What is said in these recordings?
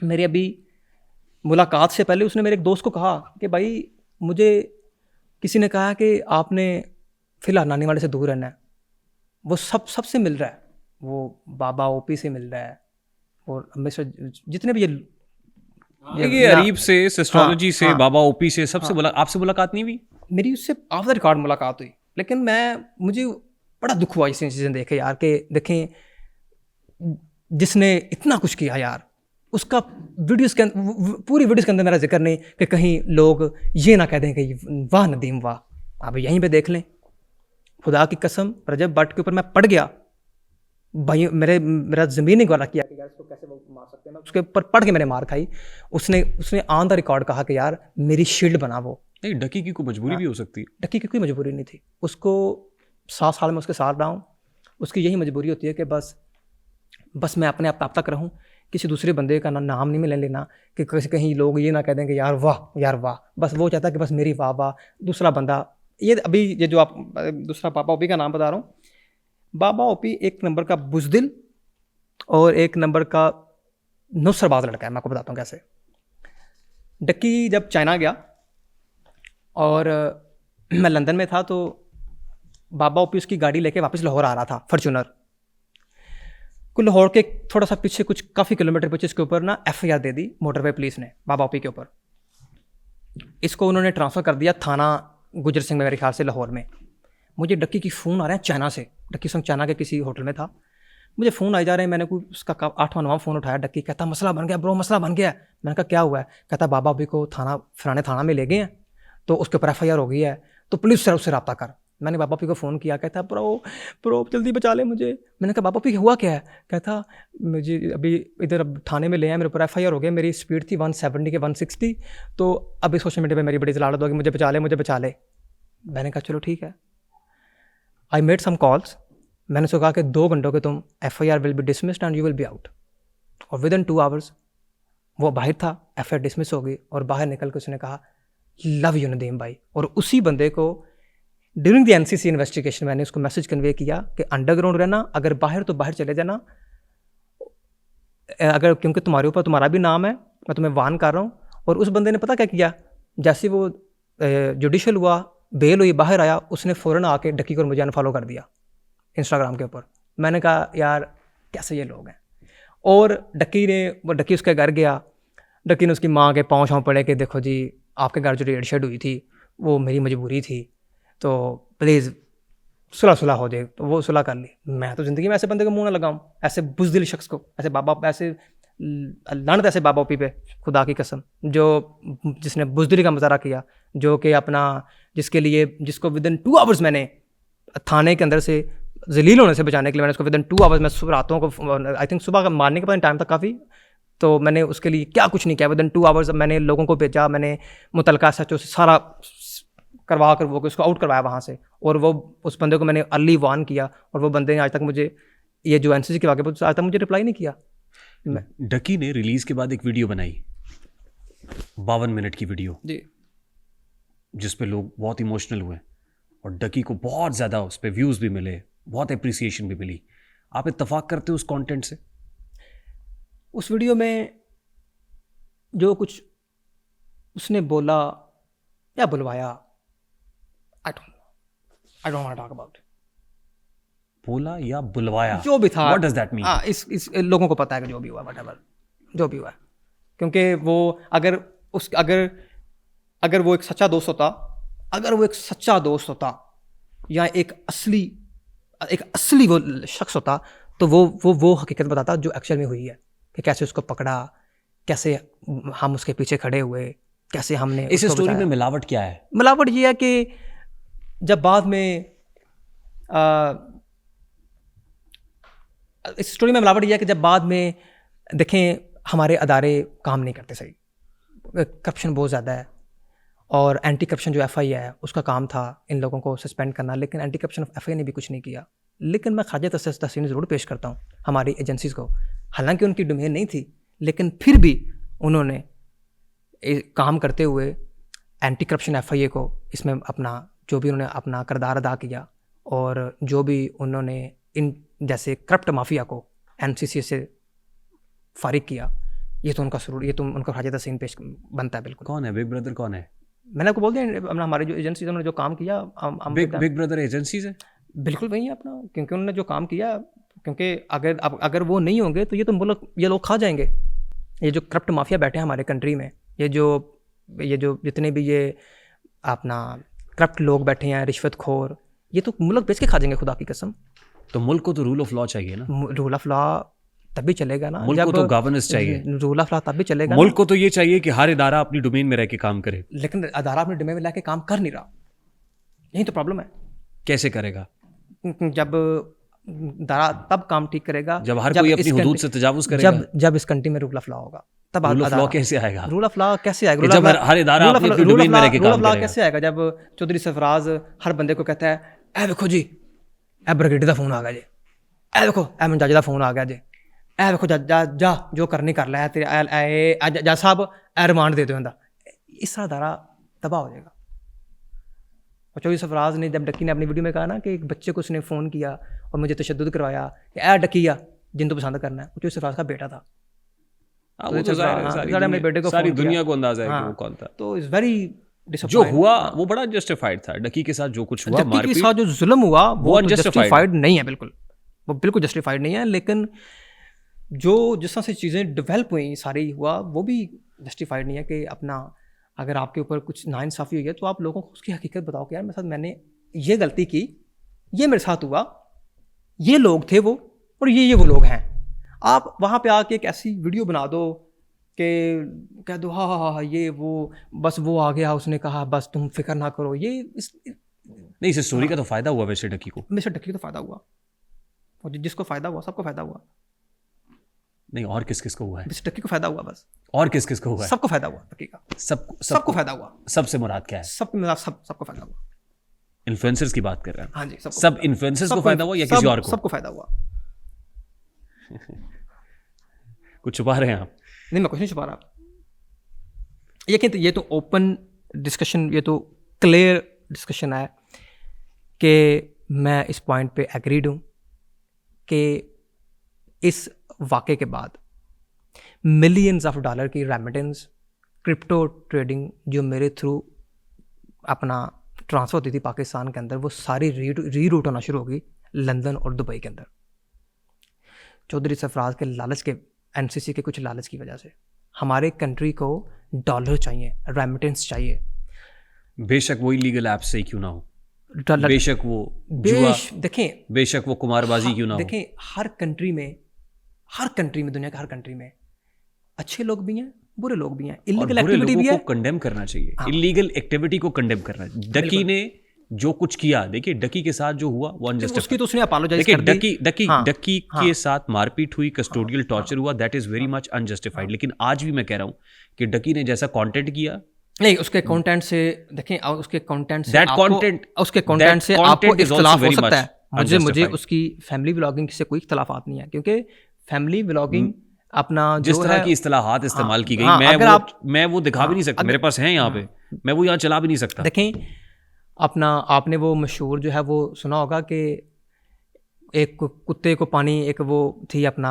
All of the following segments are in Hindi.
मेरी अभी मुलाकात से पहले उसने मेरे एक दोस्त को कहा कि भाई मुझे किसी ने कहा कि आपने फिलहाल नानी वाले से दूर रहना है। वो सबसे मिल रहा है, वो बाबा ओपी से मिल रहा है, और हमेशा जितने भी ये अरीब से, सिस्ट्रोलॉजी हाँ से, हाँ बाबा ओपी से, सबसे हाँ, आपसे मुलाकात नहीं हुई? मेरी उससे ऑफ द रिकॉर्ड मुलाकात हुई, लेकिन मुझे बड़ा दुख हुआ इस चीज़ें देखे यार, कि देखें जिसने इतना कुछ किया यार, उसका वीडियोस के पूरी वीडियोस के अंदर मेरा जिक्र नहीं कि कहीं लोग ये ना कह दें कि वाह नदीम वाह। आप यहीं पे देख लें, खुदा की कसम रजब भट्ट के ऊपर मैं पड़ गया भाई, मेरा ज़मीन ही गवारा किया कि यार इसको कैसे वो मार सकते हैं। मैं उसके ऊपर पढ़ के मैंने मार खाई। उसने उसने ऑन द रिकॉर्ड कहा कि यार मेरी शील्ड बना वो। नहीं, डकी की कोई मजबूरी भी हो सकती है। डक्की की कोई मजबूरी नहीं थी, उसको 7 साल में उसके साथ रहा हूँ। उसकी यही मजबूरी होती है कि बस मैं अपने आप तक रहूँ, किसी दूसरे बंदे का नाम नहीं मिलने लेना, कि कहीं लोग ये ना कह दें कि यार वाह। बस वो चाहता है कि बस मेरी वाह वाह। दूसरा बंदा ये अभी ये जो आप दूसरा बाबा ओपी का नाम बता रहा हूँ, बाबा ओपी एक नंबर का बुज़दिल और एक नंबर का नुस्रबाज लड़का है। मैं आपको बताता हूँ कैसे। डक्की जब चाइना गया और मैं लंदन में था, तो बाबा ओपी उसकी गाड़ी लेके वापस लाहौर आ रहा था, फॉर्च्यूनर को। लाहौर के थोड़ा सा पीछे, कुछ काफ़ी किलोमीटर पीछे, इसके ऊपर ना FIR दे दी मोटरवे पुलिस ने बाबा ओपी के ऊपर। इसको उन्होंने ट्रांसफ़र कर दिया थाना गुजर सिंह में, मेरे ख्याल से लाहौर में। मुझे डक्की की फ़ोन आ रहे हैं चाइना से। डक्की संग चाइना के किसी होटल में था, मुझे फ़ोन आई जा रहे हैं। मैंने कोई उसका 8वां 9वां फ़ोन उठाया। डक्की कहता मसला बन गया ब्रो, मसला बन गया। मैंने कहा क्या हुआ है? कहता बाबा ओपी को फलाने थाना में ले गए हैं, तो उसके ऊपर FIR हो गई है, तो पुलिस से उससे रब्ता कर। मैंने बाबा ओपी को फ़ोन किया। कहता ब्रो जल्दी बचा ले मुझे। मैंने कहा बाबा ओपी हुआ क्या है? कहता मुझे अभी इधर थाने में ले आए, मेरे ऊपर FIR हो गया, मेरी स्पीड थी 170 के 160, तो अभी सोशल मीडिया पे मेरी बड़ी जलालत होगी, मुझे बचा ले। मैंने कहा चलो ठीक है। I made some calls. मैंने उसको कहा कि 2 घंटों के तुम FIR will be dismissed and you will be out. और विद इन 2 आवर्स वो बाहर था, FIR डिसमिस हो गई, और बाहर निकल के उसने कहा लव यू नदीम भाई। और उसी बंदे को ड्यूरिंग द NCC इन्वेस्टिगेशन मैंने उसको मैसेज कन्वे किया कि अंडरग्राउंड रहना, अगर बाहर तो बाहर चले जाना, अगर क्योंकि तुम्हारे ऊपर तुम्हारा भी नाम है, मैं तुम्हें वार्न कर रहा हूँ। और उस बंदे ने पता क्या किया, जैसे वो जुडिशल हुआ, बेल हुई, बाहर आया, उसने फ़ौरन आके डक्की को और मुझे अनफॉलो कर दिया इंस्टाग्राम के ऊपर। मैंने कहा यार कैसे ये लोग हैं। और डक्की उसके घर गया। डक्की ने उसकी माँ के पाँव पड़े कि देखो जी आपके घर जो रेड शेड हुई थी वो मेरी मजबूरी थी, तो प्लीज़ सुलह हो जाए। तो वो सुलह कर ली। मैं तो ज़िंदगी में ऐसे बंदे को मुँह ना लगाऊँ, ऐसे बुज़दिल शख्स को, ऐसे लानत ऐसे बाबा ओपी पे, खुदा की कसम, जिसने बुज़दिली का मुजाहरा किया, जो कि जिसके लिए जिसको विद इन 2 आवर्स मैंने थाने के अंदर से जलील होने से बचाने के लिए मैंने उसको विद इन 2 आवर्स, मैं रातों को आई थिंक सुबह का मारने के बाद टाइम था काफ़ी, तो मैंने उसके लिए क्या कुछ नहीं किया। विद इन 2 आवर्स मैंने लोगों को भेजा, मैंने मुतलका SHO से सारा करवा कर वो उसको आउट करवाया वहाँ से। और वो उस बंदे को मैंने अर्ली वार्न किया, और वो बंदे ने आज तक मुझे, ये जो NCC के वाक़े पर आज तक मुझे रिप्लाई नहीं किया। डकी ने रिलीज़ के बाद एक वीडियो बनाई, 52 मिनट की वीडियो जी, जिस पे लोग बहुत इमोशनल हुए, और डकी को बहुत ज़्यादा उस पर व्यूज़ भी मिले, बहुत अप्रिसिएशन भी मिली। आप इत्तेफाक करते हो उस कंटेंट से? उस वीडियो में जो कुछ उसने बोला या बुलवाया, I don't want to talk about. बोला या बुलवाया, जो भी था, व्हाट डज दैट मीन? इस लोगों को पता है कि जो भी हुआ, व्हाटएवर जो भी हुआ, क्योंकि वो अगर वो एक सच्चा दोस्त होता, या एक असली वो शख्स होता, तो वो हकीकत बताता जो एक्चुअल में हुई है, कि कैसे उसको पकड़ा, कैसे हम उसके पीछे खड़े हुए, कैसे हमने इस स्टोरी में मिलावट क्या है? मिलावट ये है कि जब बाद में इस स्टोरी में मिलावट ये है कि जब बाद में देखें हमारे अदारे काम नहीं करते सही, करप्शन बहुत ज़्यादा है, और एंटी करप्शन जो FI है उसका काम था इन लोगों को सस्पेंड करना, लेकिन एंटी करप्शन FI ने भी कुछ नहीं किया। लेकिन मैं ख़ाजा तहसीन ज़रूर पेश करता हूँ हमारी एजेंसीज़ को, हालांकि उनकी डोमेन नहीं थी, लेकिन फिर भी उन्होंने काम करते हुए एंटी करप्शन FIA को इसमें अपना जो भी उन्होंने अपना किरदार अदा किया, और जो भी उन्होंने इन जैसे करप्ट माफिया को NCC से फारिग किया, ये तो उनका सुरूर, ये तो उनका हाजत सीन पेश बनता है। बिल्कुल। कौन है बिग ब्रदर? कौन है? मैंने आपको बोल दिया, अपना हमारे जो एजेंसी उन्होंने जो काम किया, बिग ब्रदर एजेंसीज है? बिल्कुल वही है अपना, क्योंकि उन्होंने जो काम किया, क्योंकि अगर वो नहीं होंगे तो ये तो मुल्क, ये लोग खा जाएंगे। ये जो करप्ट माफिया बैठे हैं हमारे कंट्री में, ये जो जितने भी ये अपना करप्ट लोग बैठे हैं, रिश्वतखोर, ये तो मुल्क बेच के खा जाएंगे, खुदा की कसम। तो मुल्क को तो रूल ऑफ लॉ चाहिए ना। रूल ऑफ लॉ तभी चलेगा ना, मुल्क को तो गवर्नेंस चाहिए। रूल ऑफ लॉ तभी चलेगा मुल्क को तो ये चाहिए कि हर इदारा अपनी डोमेन में रह के काम करे। लेकिन अदारा अपने डोमेन में लाके काम कर नहीं रहा, यही तो प्रॉब्लम है। कैसे करेगा? जब दारा तब काम ठीक करेगा जब हर कोई अपनी हुदूद से तजावुज करेगा। जब इस कंट्री में रूल ऑफ लॉ होगा, तब रूल ऑफ लॉ कैसे आएगा? रूल ऑफ लॉ कैसे आएगा? जब हर इदारा अपनी डोमेन में रह के काम करेगा। रूल ऑफ लॉ कैसे आएगा जब चौधरी सरफराज हर बंदे को कहता है, ए देखो जी, ए ब्रिगेड का फोन आ गया जी, ए देखो ए मंजाज का फोन आ गया जी, ए देखो जा जो करनी कर लै तेरे जा साहब, ए रिमांड दे दो इनका। इस तरह दारा तबाह हो जाएगा। और चौधरी सरफराज ने जब डक्की ने अपनी वीडियो में कहा ना कि एक बच्चे को उसने फ़ोन किया और मुझे तशद्दुद करवाया कि ए डक्किया जिन तो पसंद करना है, वो चौधरी सरफराज का बेटा था। सारी दुनिया को अंदाजा है कि वो कौन था। तो इट्स वेरी जो हुआ वो बड़ा जस्टिफाइड था। डक्की के साथ जो कुछ हुआ, डक्की के साथ जो जुल्म हुआ वो जस्टिफाइड नहीं है, बिल्कुल वो बिल्कुल जस्टिफाइड नहीं है। लेकिन जो जिस तरह से चीज़ें डेवलप हुई सारी हुआ, वो भी जस्टिफाइड नहीं है कि अपना अगर आपके ऊपर कुछ नाइंसाफ़ी हुई है तो आप लोगों को उसकी हकीकत बताओ कि यार मेरे साथ मैंने ये गलती की, ये मेरे साथ हुआ, ये लोग थे वो और ये वो लोग हैं। आप वहाँ पे आके एक ऐसी वीडियो बना दो कि कह दो हाँ ये वो बस वो आ गया, उसने कहा बस तुम फिक्र ना करो, ये नहीं। इस स्टोरी का तो फ़ायदा हुआ वैसे डक्की को। वैसे डक्की को तो फ़ायदा हुआ, और जिसको फ़ायदा हुआ सबको फ़ायदा हुआ। नहीं, और किस किस को हुआ है? बस डक्की को फ़ायदा हुआ बस। और किस किस को हुआ है? सबको फ़ायदा हुआ डक्की का। सबको फ़ायदा हुआ। सबसे मुराद क्या है? सबको फ़ायदा हुआ। इन्फ्लुएंसर्स की बात कर रहे हैं? हाँ जी, सब इन्फ्लुएंसर्स को फ़ायदा हुआ या किसी और को? सबको फ़ायदा हुआ। कुछ छुपा रहे हैं आप? नहीं, मैं कुछ नहीं छुपा रहा। ये तो ओपन डिस्कशन, ये तो क्लियर डिस्कशन है कि मैं इस पॉइंट पे एग्रीड हूँ कि इस वाक़े के बाद मिलियंस ऑफ डॉलर की रेमिटेंस, क्रिप्टो ट्रेडिंग जो मेरे थ्रू अपना ट्रांसफ़र होती थी पाकिस्तान के अंदर, वो सारी रीरूट होना शुरू होगी लंदन और दुबई के अंदर। चौधरी सरफराज के लालच के, एनसीसी के कुछ लालच की वजह से हमारे कंट्री को डॉलर चाहिए, रेमिटेंस चाहिए। बेशक वो इलीगल ऐप से क्यों ना हो, बेशक वो देखें, बेशक वो कुमारबाजी क्यों ना हो। देखें, हर कंट्री में दुनिया के हर कंट्री में अच्छे लोग भी हैं, बुरे लोग भी हैं, इलीगल एक्टिविटी भी है। को कंडेम करना चाहिए, इलीगल एक्टिविटी को कंडेम करना चाहिए। डक्की ने जो कुछ किया, देखिए डक्की के साथ जो हुआ वो अनजस्टिफाइड। उसकी तो उसने अपोलोजाइज कर दी। डक्की के साथ मारपीट हुई, कस्टोडियल टॉर्चर हुआ, that is very much unjustified. लेकिन आज भी मैं कह रहा हूं कि डक्की ने जैसा कंटेंट किया, नहीं, उसके कंटेंट से देखें, उसके कंटेंट से आपको इख्तिलाफ हो सकता है। मुझे उसकी फैमिली व्लॉगिंग से कोई इख्तिलाफात नहीं है, क्योंकि फैमिली व्लॉगिंग अपना जिस तरह की इस्तिलाहात इस्तेमाल की गई, मैं वो दिखा भी नहीं सकता, मेरे पास है यहाँ पे, मैं वो यहाँ चला भी नहीं सकता। देखें, अपना आपने वो मशहूर जो है वो सुना होगा कि एक कुत्ते को पानी, एक वो थी अपना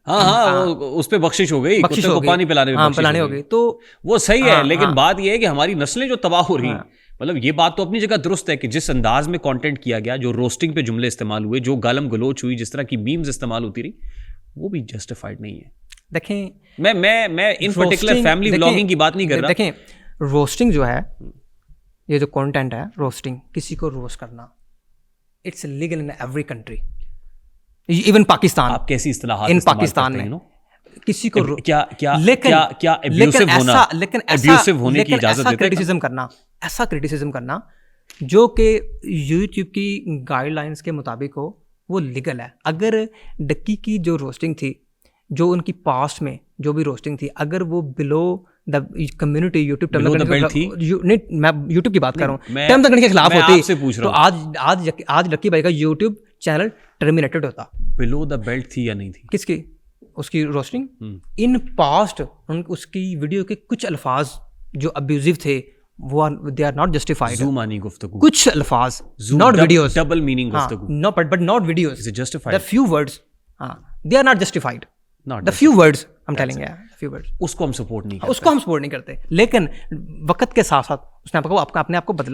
हाँ, उस पे बख्शिश हो गई, कुत्ते को पानी पिलाने में पिलाने हो गई, तो वो सही है। लेकिन बात ये है कि हमारी नस्लें जो तबाह हो रही हैं, मतलब ये बात तो अपनी जगह दुरुस्त है कि जिस अंदाज में कंटेंट किया गया, जो रोस्टिंग पे जुमले इस्तेमाल हुए, जो गालम गलोच हुई, जिस तरह की मीम्स इस्तेमाल होती रही, वो भी जस्टिफाइड नहीं है। देखें, मैं इन पर्टिकुलर फैमिली व्लॉगिंग की बात नहीं कर रहा। देखें, रोस्टिंग जो है, ये जो कंटेंट है, रोस्टिंग, किसी को रोस्ट करना, it's legal in every country, even Pakistan. आप कैसी इस्तिलाहात इन पाकिस्तान में किसी को क्या एब्यूसिव होना, लेकिन एब्यूसिव होने की इजाजत देता है? ऐसा क्रिटिसिज्म करना जो कि यूट्यूब की गाइडलाइंस के मुताबिक हो, वो लीगल है। अगर डक्की की जो रोस्टिंग थी, जो उनकी पास्ट में जो भी रोस्टिंग थी, अगर वो below the community YouTube term नहीं, मैं यूट्यूब की बात कर रहा हूँ, टर्म तक के खिलाफ होती तो आज डक्की भाई का यूट्यूब चैनल टर्मिनेटेड होता। बिलो द बेल्ट थी या नहीं थी? किसकी? उसकी रोस्टिंग। इन पास्ट उसकी वीडियो के कुछ अल्फाज जो अब्यूजिव थे, वो दे आर नॉट जस्टिफाइड। ज़ुमानी गुफ्तगू, कुछ अल्फाज, नॉट वीडियोस, डबल मीनिंग गुफ्तगू, no but not videos, is it justified? The few words, they are not justified. Not the few words हम टेलिंग फ्यू वर्ड्स, उसको हम सपोर्ट नहीं करते। उसको हम सपोर्ट नहीं करते, लेकिन वक्त के साथ साथ उसने अपने आप को बदला।